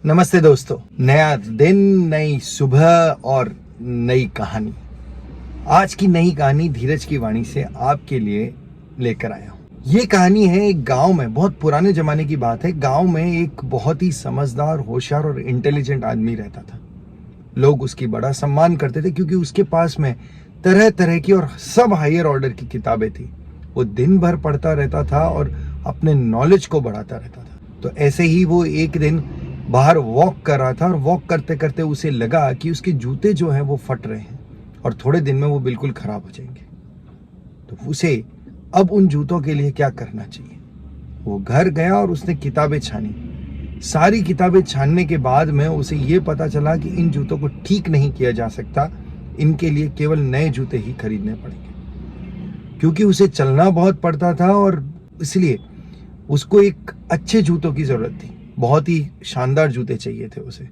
नमस्ते दोस्तों, नया दिन, नई सुबह और नई कहानी। आज की नई कहानी धीरज की वाणी से आपके लिए लेकर आया हूँ। ये कहानी है एक गांव में, बहुत पुराने जमाने की बात है। गांव में एक बहुत ही समझदार, होशियार और इंटेलिजेंट आदमी रहता था। लोग उसकी बड़ा सम्मान करते थे क्योंकि उसके पास में तरह तरह की और सब हायर ऑर्डर की किताबें थी। वो दिन भर पढ़ता रहता था और अपने नॉलेज को बढ़ाता रहता था। तो ऐसे ही वो एक दिन बाहर वॉक कर रहा था और वॉक करते करते उसे लगा कि उसके जूते जो हैं वो फट रहे हैं और थोड़े दिन में वो बिल्कुल खराब हो जाएंगे। तो उसे अब उन जूतों के लिए क्या करना चाहिए। वो घर गया और उसने किताबें छानी। सारी किताबें छानने के बाद में उसे ये पता चला कि इन जूतों को ठीक नहीं किया जा सकता, इनके लिए केवल नए जूते ही खरीदने पड़ेंगे। क्योंकि उसे चलना बहुत पड़ता था और इसलिए उसको एक अच्छे जूतों की जरूरत थी। बहुत ही शानदार जूते चाहिए थे उसे,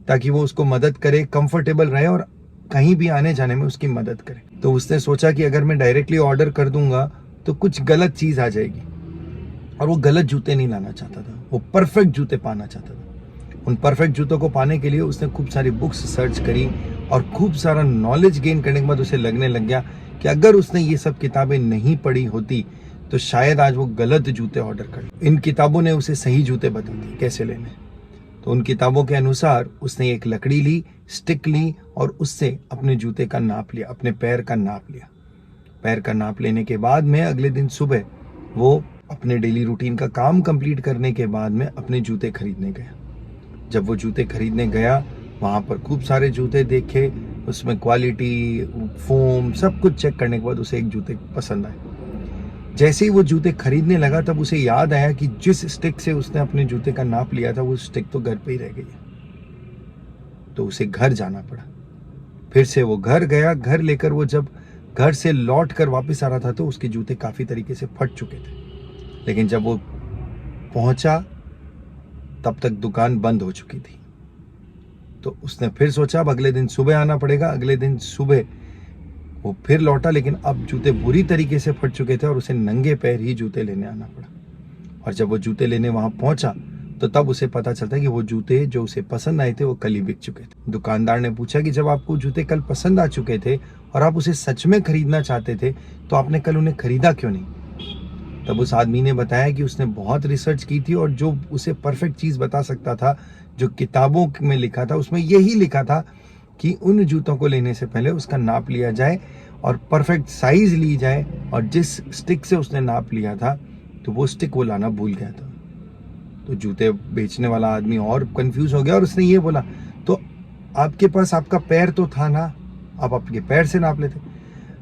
ताकि वो उसको मदद करे, कंफर्टेबल रहे और कहीं भी आने जाने में उसकी मदद करे। तो उसने सोचा कि अगर मैं डायरेक्टली ऑर्डर कर दूंगा तो कुछ गलत चीज आ जाएगी, और वो गलत जूते नहीं लाना चाहता था, वो परफेक्ट जूते पाना चाहता था। उन परफेक्ट जूतों को पाने के लिए उसने खूब सारी बुक्स सर्च करी और खूब सारा नॉलेज गेन करने के बाद उसे लगने लग गया कि अगर उसने ये सब किताबें नहीं पढ़ी होती तो शायद आज वो गलत जूते ऑर्डर कर। इन किताबों ने उसे सही जूते बता दिए कैसे लेने। तो उन किताबों के अनुसार उसने एक लकड़ी ली, स्टिक ली और उससे अपने जूते का नाप लिया, अपने पैर का नाप लिया। पैर का नाप लेने के बाद में अगले दिन सुबह वो अपने डेली रूटीन का काम कंप्लीट करने के बाद में अपने जूते खरीदने गया। जब वो जूते खरीदने गया, वहां पर खूब सारे जूते देखे, उसमें क्वालिटी, फोम, सब कुछ चेक करने के बाद उसे एक जूते पसंद आए। जैसे ही वो जूते खरीदने लगा तब उसे याद आया कि जिस स्टिक से उसने अपने जूते का नाप लिया था वो स्टिक तो घर पे ही रह गई है। तो उसे घर जाना पड़ा। फिर से वो घर गया। घर लेकर वो जब घर से लौट कर वापस आ रहा था तो उसके जूते काफी तरीके से फट चुके थे। लेकिन जब वो पहुंचा तब तक दुकान बंद हो चुकी थी। तो उसने फिर सोचा अब अगले दिन सुबह आना पड़ेगा। अगले दिन सुबह वो फिर लौटा, लेकिन अब जूते बुरी तरीके से फट चुके थे और उसे नंगे पैर ही जूते लेने आना पड़ा। और जब वो जूते लेने वहां पहुंचा तो तब उसे पता चलता कि वो जूते जो उसे पसंद आए थे वो कल ही बिक चुके थे। दुकानदार ने पूछा कि जब आपको जूते कल पसंद आ चुके थे और आप उसे सच में खरीदना चाहते थे तो आपने कल उन्हें खरीदा क्यों नहीं। तब उस आदमी ने बताया कि उसने बहुत रिसर्च की थी और जो उसे परफेक्ट चीज बता सकता था, जो किताबों में लिखा था, उसमें यही लिखा था कि उन जूतों को लेने से पहले उसका नाप लिया जाए और परफेक्ट साइज ली जाए। और जिस स्टिक से उसने नाप लिया था तो वो स्टिक वो लाना भूल गया था। तो जूते बेचने वाला आदमी और कंफ्यूज हो गया और उसने ये बोला, तो आपके पास आपका पैर तो था ना, आप आपके पैर से नाप लेते।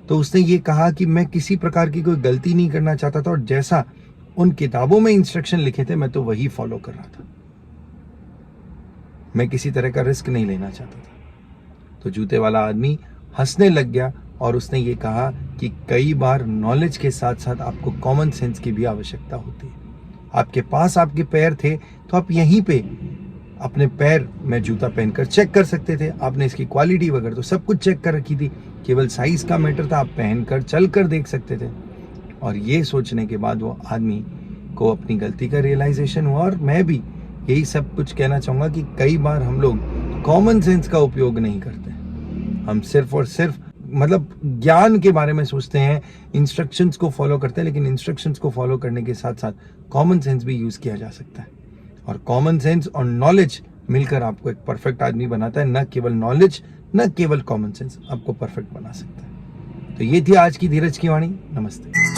तो उसने ये कहा कि मैं किसी प्रकार की कोई गलती नहीं करना चाहता था और जैसा उन किताबों में इंस्ट्रक्शन लिखे थे मैं तो वही फॉलो कर रहा था। मैं किसी तरह का रिस्क नहीं लेना चाहता था। तो जूते वाला आदमी हंसने लग गया और उसने ये कहा कि कई बार नॉलेज के साथ साथ आपको कॉमन सेंस की भी आवश्यकता होती है। आपके पास आपके पैर थे तो आप यहीं पे अपने पैर में जूता पहनकर चेक कर सकते थे। आपने इसकी क्वालिटी वगैरह तो सब कुछ चेक कर रखी थी, केवल साइज का मैटर था। आप पहनकर चलकर देख सकते थे। और ये सोचने के बाद वो आदमी को अपनी गलती का रियलाइजेशन हुआ। और मैं भी यही सब कुछ कहना चाहूंगा कि कई बार हम लोग कॉमन सेंस का उपयोग नहीं करते। हम सिर्फ और सिर्फ ज्ञान के बारे में सोचते हैं, इंस्ट्रक्शंस को फॉलो करते हैं, लेकिन इंस्ट्रक्शंस को फॉलो करने के साथ साथ कॉमन सेंस भी यूज किया जा सकता है। और कॉमन सेंस और नॉलेज मिलकर आपको एक परफेक्ट आदमी बनाता है। न केवल नॉलेज, न केवल कॉमन सेंस आपको परफेक्ट बना सकता है। तो ये थी आज की धीरज की वाणी। नमस्ते।